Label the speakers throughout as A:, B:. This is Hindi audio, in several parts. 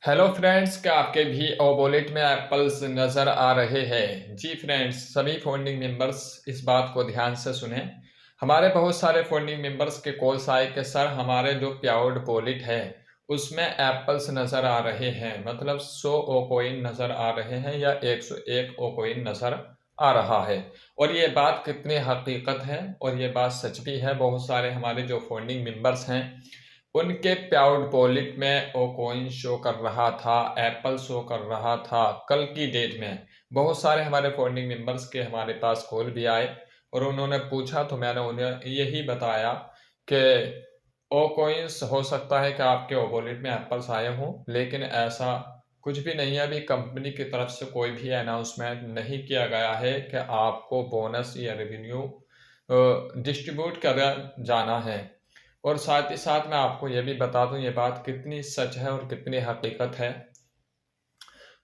A: हेलो फ्रेंड्स, क्या आपके भी वॉलेट में एप्पल्स नज़र आ रहे हैं? जी फ्रेंड्स, सभी फाउंडिंग मेंबर्स इस बात को ध्यान से सुने। हमारे बहुत सारे फाउंडिंग मेंबर्स के कॉल्स आए कि सर हमारे जो पेआउट वॉलेट है उसमें एप्पल्स नज़र आ रहे हैं, मतलब 100 ओ कॉइन नज़र आ रहे हैं या 101 ओ कॉइन नज़र आ रहा है। और ये बात कितनी हकीकत है और ये बात सच भी है। बहुत सारे हमारे जो फाउंडिंग मेंबर्स हैं उनके पेआउट वॉलेट में वो कॉइन शो कर रहा था, एप्पल शो कर रहा था कल की डेट में। बहुत सारे हमारे फाउंडिंग मेंबर्स के हमारे पास कॉल भी आए और उन्होंने पूछा तो मैंने उन्हें यही बताया कि ओ कॉइन्स हो सकता है कि आपके वॉलेट में एप्पल्स आए हों, लेकिन ऐसा कुछ भी नहीं है। अभी कंपनी की तरफ से कोई भी अनाउंसमेंट नहीं किया गया है कि आपको बोनस या रेवेन्यू डिस्ट्रीब्यूट करा जाना है। और साथ ही साथ मैं आपको ये भी बता दूं ये बात कितनी सच है और कितनी हकीकत है।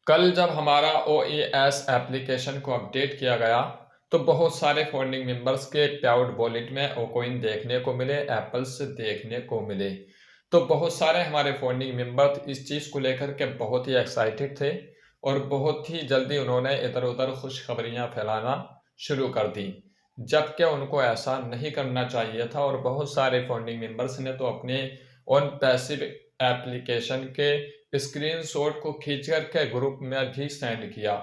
A: कल जब हमारा OES एप्लीकेशन को अपडेट किया गया तो बहुत सारे फाउंडिंग मेंबर्स के पेआउट वॉलेट में ओ कॉइन देखने को मिले, एप्पल्स देखने को मिले। तो बहुत सारे हमारे फाउंडिंग मेंबर इस चीज़ को लेकर के बहुत ही एक्साइटेड थे और बहुत ही जल्दी उन्होंने इधर उधर खुशखबरियां फैलाना शुरू कर दी, जबकि उनको ऐसा नहीं करना चाहिए था। और बहुत सारे फाउंडिंग मेंबर्स ने तो अपने ऑन पैसिव एप्लीकेशन के स्क्रीनशॉट को खींच करके ग्रुप में भी सेंड किया,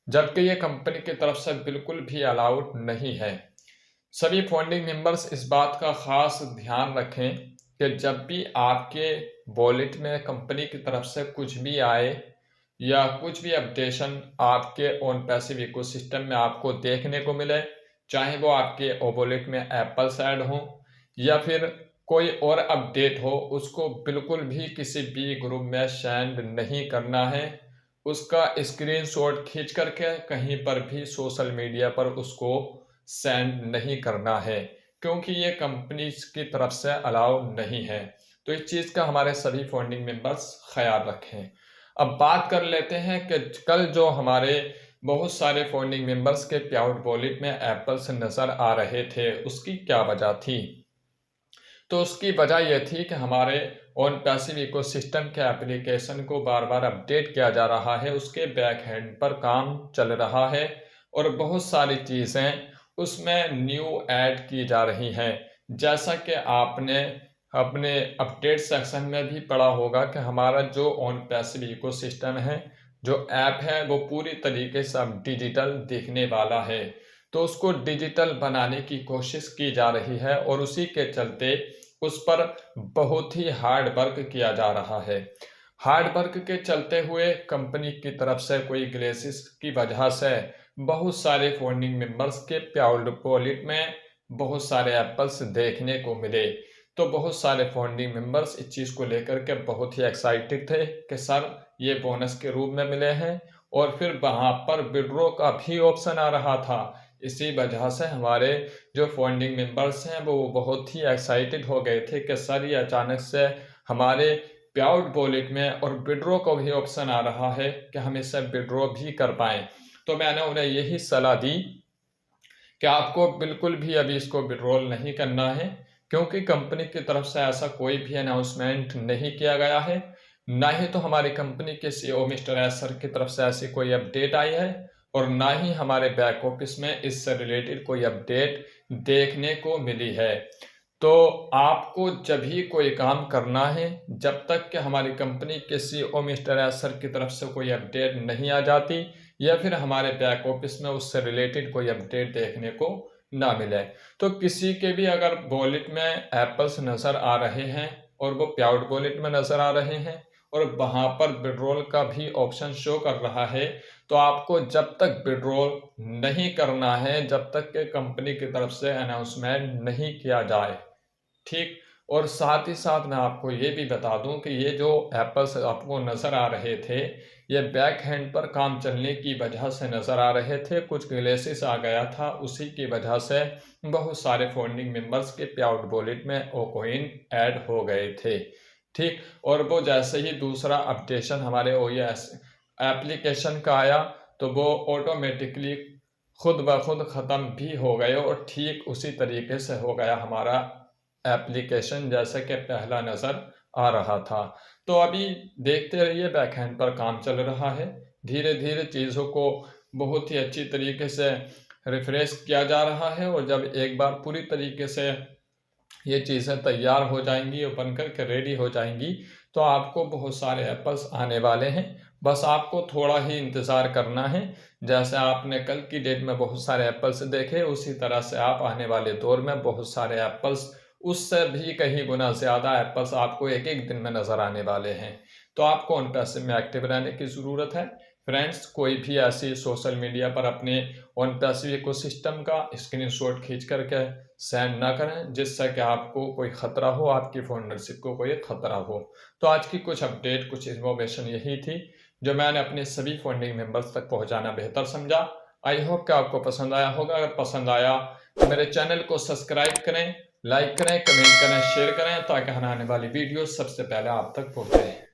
A: जबकि ये कंपनी की तरफ से बिल्कुल भी अलाउड नहीं है। सभी फाउंडिंग मेंबर्स इस बात का खास ध्यान रखें कि जब भी आपके वॉलेट में कंपनी की तरफ से कुछ भी आए या कुछ भी अपडेशन आपके ऑन पैसिव इकोसिस्टम में आपको देखने को मिले, चाहे वो आपके वॉलेट में एप्पल्स ऐड हो या फिर कोई और अपडेट हो, उसको बिल्कुल भी किसी भी ग्रुप में सेंड नहीं करना है। उसका स्क्रीनशॉट खींच करके कहीं पर भी सोशल मीडिया पर उसको सेंड नहीं करना है, क्योंकि ये कंपनी की तरफ से अलाउ नहीं है। तो इस चीज़ का हमारे सभी फाउंडिंग मेंबर्स ख्याल रखें। अब बात कर लेते हैं कि कल जो हमारे बहुत सारे फाउंडिंग मेंबर्स के पेआउट वॉलेट में एप्पल्स नज़र आ रहे थे, उसकी क्या वजह थी? तो उसकी वजह यह थी कि हमारे ऑन पैसिव इकोसिस्टम के एप्लीकेशन को बार बार अपडेट किया जा रहा है, उसके बैक एंड पर काम चल रहा है और बहुत सारी चीज़ें उसमें न्यू ऐड की जा रही हैं। जैसा कि आपने अपने अपडेट सेक्शन में भी पढ़ा होगा कि हमारा जो ऑन पैसिव इकोसिस्टम है, जो ऐप है, वो पूरी तरीके से अब डिजिटल दिखने वाला है। तो उसको डिजिटल बनाने की कोशिश की जा रही है और उसी के चलते उस पर बहुत ही हार्ड वर्क किया जा रहा है। हार्ड वर्क के चलते हुए कंपनी की तरफ से कोई ग्लेसिस की वजह से बहुत सारे फाउंडिंग मेंबर्स के पेआउट वॉलेट में बहुत सारे एप्पल्स देखने को मिले। तो बहुत सारे फाउंडिंग मेंबर्स इस चीज़ को लेकर के बहुत ही एक्साइटेड थे कि सर ये बोनस के रूप में मिले हैं, और फिर वहाँ पर विड्रॉ का भी ऑप्शन आ रहा था। इसी वजह से हमारे जो फाउंडिंग मेंबर्स हैं वो बहुत ही एक्साइटेड हो गए थे कि सर ये अचानक से हमारे पेआउट वॉलेट में और विड्रॉ का भी ऑप्शन आ रहा है कि हम इससे विड्रॉ भी कर पाएँ। तो मैंने उन्हें यही सलाह दी कि आपको बिल्कुल भी अभी इसको विड्रॉल नहीं करना है, क्योंकि कंपनी की तरफ से ऐसा कोई भी अनाउंसमेंट नहीं किया गया है। ना ही तो हमारी कंपनी के CEO मिस्टर एस सर की तरफ से ऐसी कोई अपडेट आई है और ना ही हमारे बैक ऑफिस में इससे रिलेटेड कोई अपडेट देखने को मिली है। तो आपको जब भी कोई काम करना है, जब तक कि हमारी कंपनी के CEO मिस्टर एस सर की तरफ से कोई अपडेट नहीं आ जाती या फिर हमारे बैक ऑफिस में उससे रिलेटेड कोई अपडेट देखने को ना मिले, तो किसी के भी अगर वॉलेट में एप्पल्स नज़र आ रहे हैं और वो पेआउट वॉलेट में नज़र आ रहे हैं और वहाँ पर विड्रॉल का भी ऑप्शन शो कर रहा है, तो आपको जब तक विड्रॉल नहीं करना है, जब तक कि कंपनी की तरफ से अनाउंसमेंट नहीं किया जाए। ठीक। और साथ ही साथ मैं आपको ये भी बता दूं कि ये जो एप्पल्स आपको नज़र आ रहे थे, ये बैक हैंड पर काम चलने की वजह से नज़र आ रहे थे। कुछ ग्लेसिस आ गया था, उसी की वजह से बहुत सारे फाउंडिंग मेंबर्स के पेआउट वॉलेट में ओ कॉइन ऐड हो गए थे। ठीक। और वो जैसे ही दूसरा अपडेशन हमारे OES एप्लीकेशन का आया तो वो ऑटोमेटिकली खुद ब खुद ख़त्म भी हो गए और ठीक उसी तरीके से हो गया हमारा एप्लीकेशन जैसे कि पहला नज़र आ रहा था। तो अभी देखते रहिए, बैकहैंड पर काम चल रहा है। धीरे धीरे चीज़ों को बहुत ही अच्छी तरीके से रिफ्रेश किया जा रहा है, और जब एक बार पूरी तरीके से ये चीज़ें तैयार हो जाएंगी और बनकर के रेडी हो जाएंगी, तो आपको बहुत सारे एप्पल्स आने वाले हैं। बस आपको थोड़ा ही इंतज़ार करना है। जैसे आपने कल की डेट में बहुत सारे एप्पल्स देखे, उसी तरह से आप आने वाले दौर में बहुत सारे एप्पल्स, उससे भी कहीं गुना ज़्यादा एप्पल्स आपको एक एक दिन में नज़र आने वाले हैं। तो आपको उन पैसे में एक्टिव रहने की ज़रूरत है। फ्रेंड्स, कोई भी ऐसी सोशल मीडिया पर अपने ऑन पैसिव इकोसिस्टम का स्क्रीनशॉट खींच करके सेंड ना करें, जिससे कि आपको कोई खतरा हो, आपकी फाउंडरशिप को कोई खतरा हो। तो आज की कुछ अपडेट, कुछ इन्फॉर्मेशन यही थी जो मैंने अपने सभी फंडिंग मेंबर्स तक पहुंचाना बेहतर समझा। आई होप कि आपको पसंद आया होगा। अगर पसंद आया तो मेरे चैनल को सब्सक्राइब करें, लाइक करें, कमेंट करें, शेयर करें, ताकि आने वाली वीडियो सबसे पहले आप तक पहुंचे।